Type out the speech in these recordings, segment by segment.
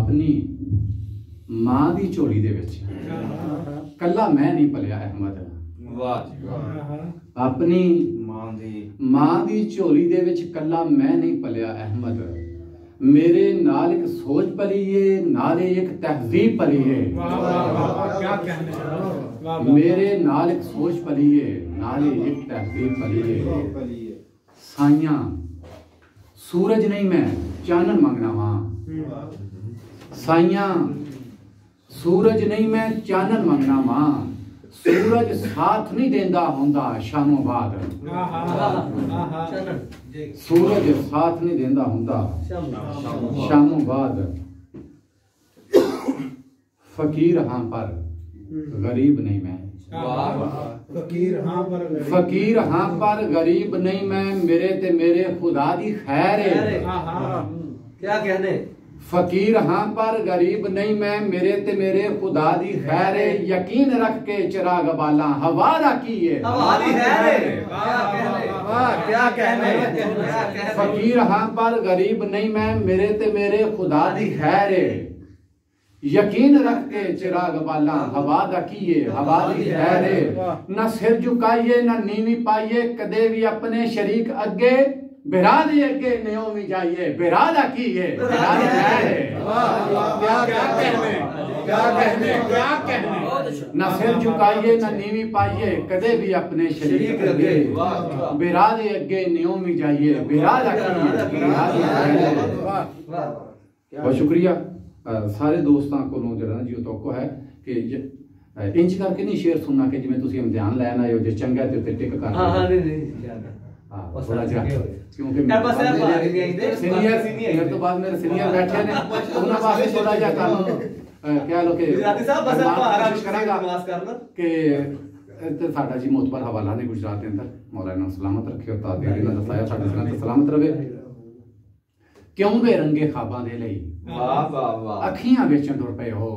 अपनी मां दी झोली दे विच कल्ला मैं नहीं पलिया अहमद। अपनी मां दी झोली दे विच कल्ला मैं नहीं पलिया अहमद। मेरे नाल एक सोच पली है, नाले एक तहजीब पली है। मेरे नाल एक सोच पली है, नाले एक तहजीब पली है। साइयां सूरज नहीं मैं चानन मंगना वां। साइयां सूरज नहीं मैं चानन मंगना वां। सूरज साथ नहीं देंदा होंदा शामों बाद। सूरज साथ नहीं देंदा होंदा शामों बाद। फकीर हाँ पर गरीब नहीं मैं। फकीर हाँ पर गरीब नहीं मैं। मेरे ते मेरे खुदा दी खैर है। क्या कहने। फकीर हाँ पर गरीब नहीं मैं। मेरे ते मेरे खुदा दी खैर है। यकीन रख के चिराग बाला हवा दा की है। क्या कहने। फकीर हाँ पर गरीब नहीं मैं। मेरे ते मेरे खुदा दी खैर है। यकीन रख के चिराग बाला हवा दा कीए। हवा दी खैर है। न सिर झुकाइए न नीवी पाइए। कदे भी अपने शरीक अगे बिरा दे अगे न्योवी जाइए। बिरा दा कीए। बिरा दी खैर है। न सिर झुकाइए न नीवी पाइए। कदे भी अपने शरीक अगे बिरा दे अगे न्योवी जाइए। बिरा दा कीए। बिरा दी खैर है। बहुत शुक्रिया सारे दोस्तों को जी तोको है कि इंच करके नहीं शेर सुनना कि जिवें तुसीं इम्तिहान लैन आए हो जे चंगा ते उत्ते टिक कर। क्योंकि सीनियर तो बाद मेरे सीनियर बैठे ने उन्हां वास्ते थोड़ा जिहा काम कह लो कि कि साडा जी मोतबर हवाला ने गुजरात के अंदर मौलाना सलामत रखे और तादीर इन्हां दसाया साडे सिर सलामत रहे। क्यों बेरंगे ख्वाबां दे लई अखियां बेचण तुर पे हो।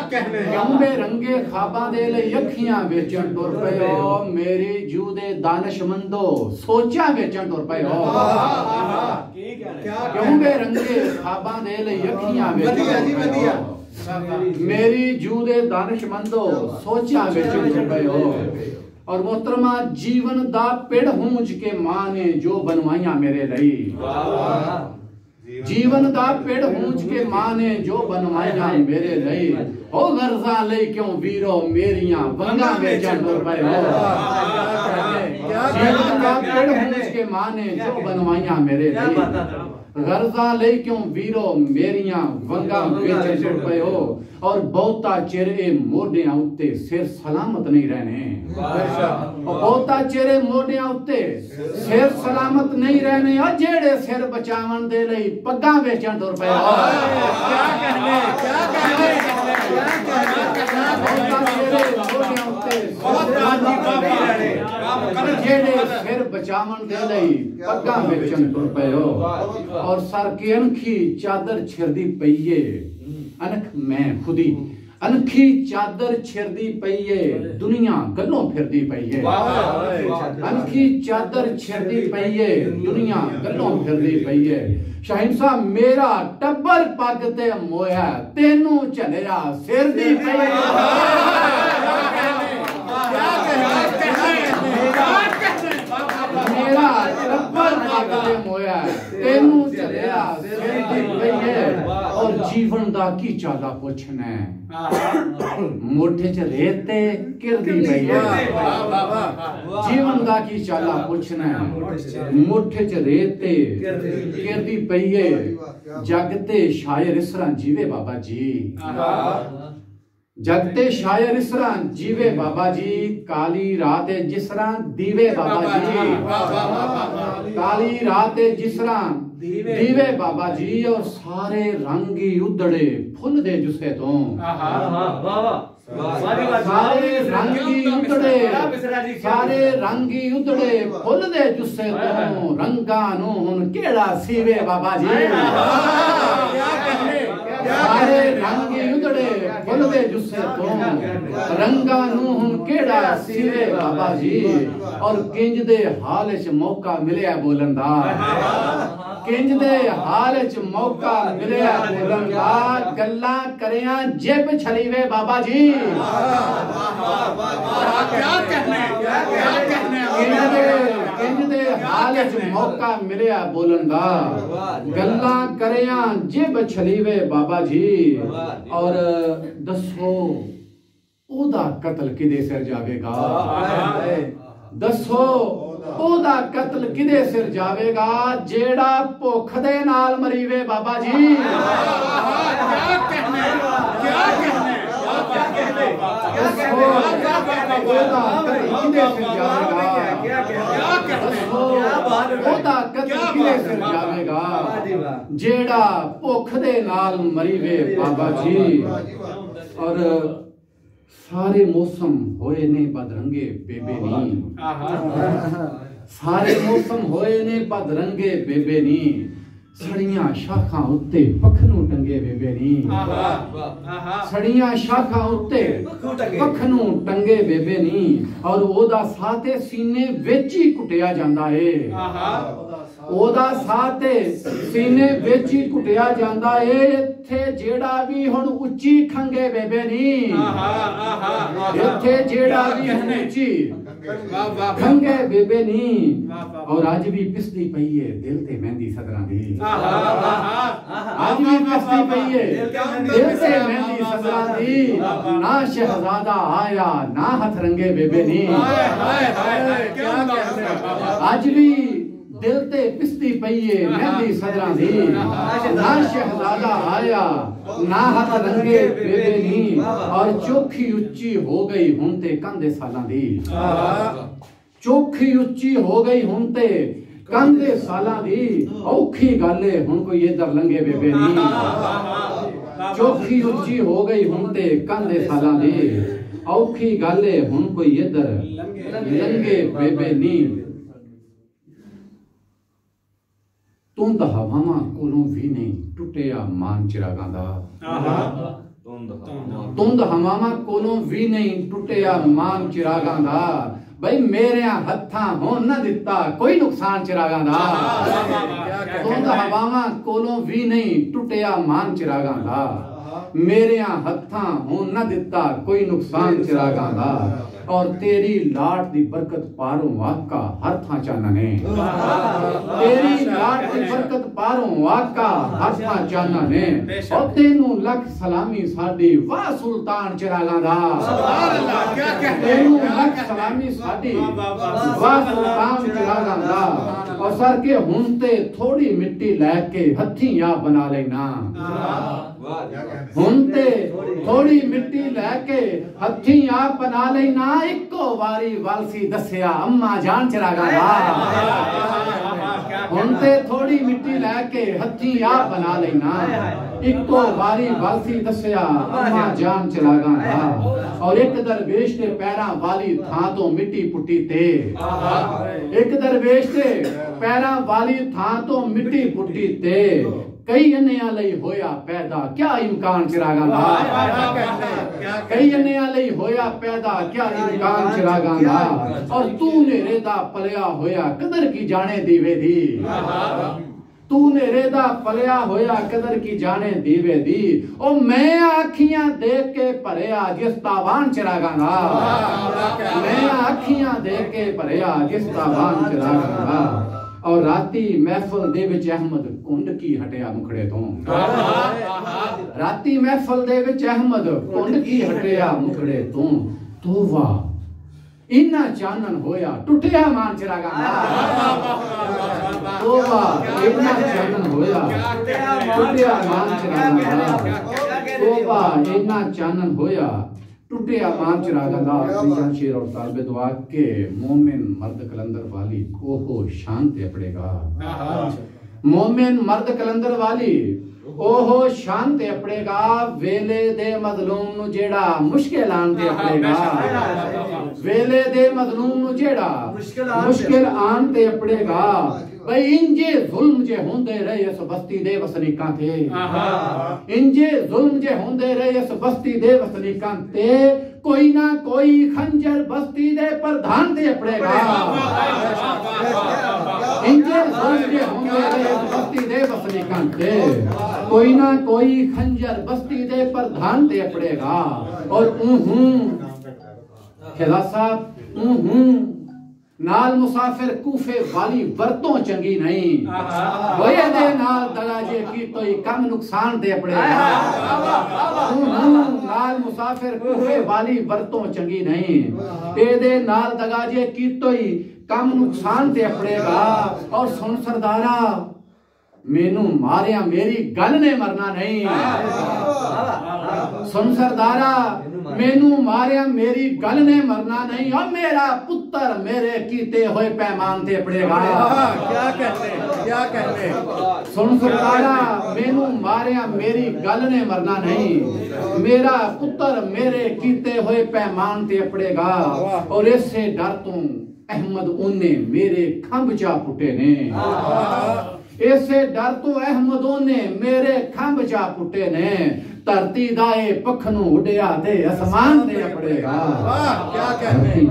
क्यों बेरंगे ख्वाबां दे लई अखियां बेचण तुर पे हो। मेरी जूदे दानिशमंदो सोचा बेचण तुर पे हो। क्यों बेरंगे ख्वाबां दे लई अखियां बेचण तुर पे हो। मेरी जूदे दानिशमंदो सोचा बेचण तुर पे हो। और मोहतरमा जीवन दा पेड़ हूंज के मां ने जो बनवाइया मेरे लई। जीवन दा पेड़ हूंज के मां ने जो बनवाइया मेरे लई। ओ गर्जा लई क्यों वीरो मेरियां वंगा बेचण तुर पे हो। जीवन दा पेड़ हूंज के मां ने जो बनवाइया मेरे लई। गर्जा लई क्यों वीरो मेरियां वंगा बेचण तुर पे हो। और बहुता चेहरे मोढियां उत्ते सिर सलामत नहीं रहने। बहुता चेहरे मोढियां उत्ते सिर सलामत नहीं रहने। और जेड़े सिर बचावन दे लई पग्गां बेचण तुर पे हो। क्या कहने क्या कहने जेड़े सिर बचावन दे लई पग्गां बेचण तुर पे हो। और सर की अनखी चादर छिरदी पईए। अनख मैं खुदी अनखी चादर छिरदी पईए। दुनिया गल्लों फिरदी पईए। अनखी चादर छिरदी पईए। दुनिया गल्लों फिरदी पईए। शाहीन साहब मेरा टब्बर पग ते मोया तेनू झलिया सिर दी पई। मेरा टब्बर पग ते मोया तेनू झलिया सिर दी पई। और जीवन दा की चाला पुछना मोढे च रेते किरदी पई है। जीवन दा की चाला पुछना मोढे च रेते किरदी पई है। जगते शायर इस तरह जीवे बाबा जी। जगते शायर इस तरह जीवे बाबा जी। काली रात जिस तरह दीवे बाबा जी। काली रात जिस तरह दीवे बाबा जी। और सारे रंगी उधड़े फुल दे जुसे तो। सारे रंगी उधड़े फुल दे जुसे तो। रंगा नू हुन केड़ा सीवे बाबा जी। सारे रंगी उधड़े खुलदे जुस्से तो रंगा नू हुण केड़ा सिवे बाबा जी और किंज दे हाल च मौका मिलिया बोलन दा किंज दे हाल च मौका मिलिया बोलन दा गल्लां करियां जिब छलीवे बाबा जी क्या कहने किंज दे हाल च मौका मिलिया बोलन दा गल्लां करियां जिब छलीवे बाबा जी और दसो ओदा कत्ल किदे सिर जावेगा दसो ओदा कत्ल किदे सिर जावेगा जेड़ा भुख दे नाल मरीवे बाबा जी क्या कहने जेड़ा भुख दे नाल मरीवे बाबा जी और सारे मौसम होए ने बदरंगे बेबे नी सारे मौसम होए ने बदरंगे बेबे नी सड़ियां शाखां उत्ते पखनू टंगे बेबे नी सड़ियां शाखां उत्ते पखनू टंगे बेबे नी और ओदा साथे सीने विच ही कुटिया जांदा है ओदा साथे सीने विच ही कुटिया जांदा है इत्थे जेड़ा भी हुण उच्ची खंगे बेबे नी इत्थे जेड़ा भी हुण उच्ची खंगे बेबे नी और आज भी पिसदी पई है दिल ते मेहंदी सदरां दी आज भी पिसदी पई है दिल ते मेहंदी सदरां दी ना शहजादा आया ना हथ रंगे बेबे नी आज भी दिल ते पिसदी पई है मेहंदी सदरां दी ना शहजादा आया ना हथ रंगे बेबे नी और चोखी उच्ची हो गई हुण ते कंधे सालां दी चोखी उच्ची हो गई हुण ते कंधे सालां दी औखी गल है हुण कोई इधर लंघे बेबे नी चोखी उच्ची हो गई हुण ते कंधे सालां दी औखी गल है हुण कोई इधर लंघे बेबे नी तुंद हवावां कोलों भी नहीं टुटिया मान चिरागां दा तुंद हवावां कोलों भी नहीं टुटिया मान चिरागां दा भाई मेरे हत्थां होन ना दिता कोई नुकसान चिरागां दा तुंद हवावां कोलों भी नहीं टुटिया मान चिरागां दा मेरे हत्थां होन ना दिता कोई नुकसान चिरागां दा और तेरी लाट दी बरकत पारों आका हर थां चानने तेरी लाट दी बरकत पारों आका हर थां चानने और तेनू लख सलामी साडी वाह सुल्तान चिरागां दा सुभान अल्लाह क्या कहते तेनू लख सलामी साडी वाह सुल्तान चिरागां दा और सर के हुण ते थोड़ी मिट्टी लेके हथी या बना लेना हुण ते थोड़ी मिट्टी लेके हथी आप बना लेना इको वारी वालसी दसिया अम्मा जान चिरागां दा हुण ते थोड़ी मिट्टी लेके हथी आप बना लेना इको वारी वालसी दसिया अम्मा जान चिरागां दा और एक दरवेश के पैरां वाली थां तो मिट्टी पुट्टी ते एक दरवेश के पैरां वाली थां तो मिट्टी पुट्टी ते कई अन्या लई होया पैदा क्या इम्कान चिरागां दा कई अन्या लई होया पैदा क्या इम्कान चिरागां दा और तू नेरे दा पलिया होया कदर की जाने दीवे दी तू नेरे दा पलिया होया कदर की जाने दीवे दी ओ मैं आखियां देख के भरिया जिस तावान चिरागां दा मैं आखियां देख के भरिया जिस तावान चिरागां दा और राती महफिल दे विच अहमद कुंड की हटिया मुखड़े तो राती महफिल दे विच अहमद कुंड की हटिया मुखड़े तो तोवा इन्ना चानन होया टुटिया मान चिरागां तोवा इन्ना चानन होया टुटिया मान चिरागां तोवा इन्ना चानन होया टुटिया मान चिरागां दा प्रिया शेर और तालबे दुआ के मोमिन मर्द कलंदर वाली ओहो शांत अपड़ेगा मोमिन मर्द कलंदर वाली ओहो शांत अपड़ेगा वेले दे मजलूम नु जेड़ा मुश्किल आन ते अपड़ेगा वेले दे मजलूम नु जेड़ा मुश्किल आन ते अपड़ेगा भाई इंजे जुल्म जे होंदे रहे इस बस्ती दे वसनीकां ते इंजे जुल्म जे होंदे रहे इस बस्ती दे वसनीकां ते कोई ना कोई खंजर बस्ती दे प्रधान ते अपड़ेगा इंजे जुल्म जे होंदे रहे इस बस्ती दे वसनीकां ते कोई ना कोई खंजर बस्ती दे प्रधान ते अपड़ेगा और खिला साहब नाल मुसाफिर कूफे वाली वरतों चंगी नहीं होए दे नाल दराजे की तो कम नुकसान दे पड़ेगा नाल मुसाफिर कूफे वाली वरतों चंगी नहीं ए दे नाल दगाजे की तो कम नुकसान दे पड़ेगा और सुन सरदारा मेनू मारिया मेरी गल ने मरना नहीं सुन सरदारा मेनू मारिया मेरी गल ने मरना नहीं और मेरा पुत्र मेरे कीते हुए पैमान ते पड़ेगा क्या कहते सुन सरदारा मेनू मारिया मेरी गल ने मरना नहीं मेरा पुत्र मेरे कीते हुए पैमान ते पड़ेगा और इससे डर तू अहमद उन्ने मेरे खंभ चा पुटे ने ऐसे डर तो अहमदों ने मेरे खंभ जा पुटे ने धरती दाए पखनू उड़िया ते आसमान दे पड़ेगा क्या कहते हैं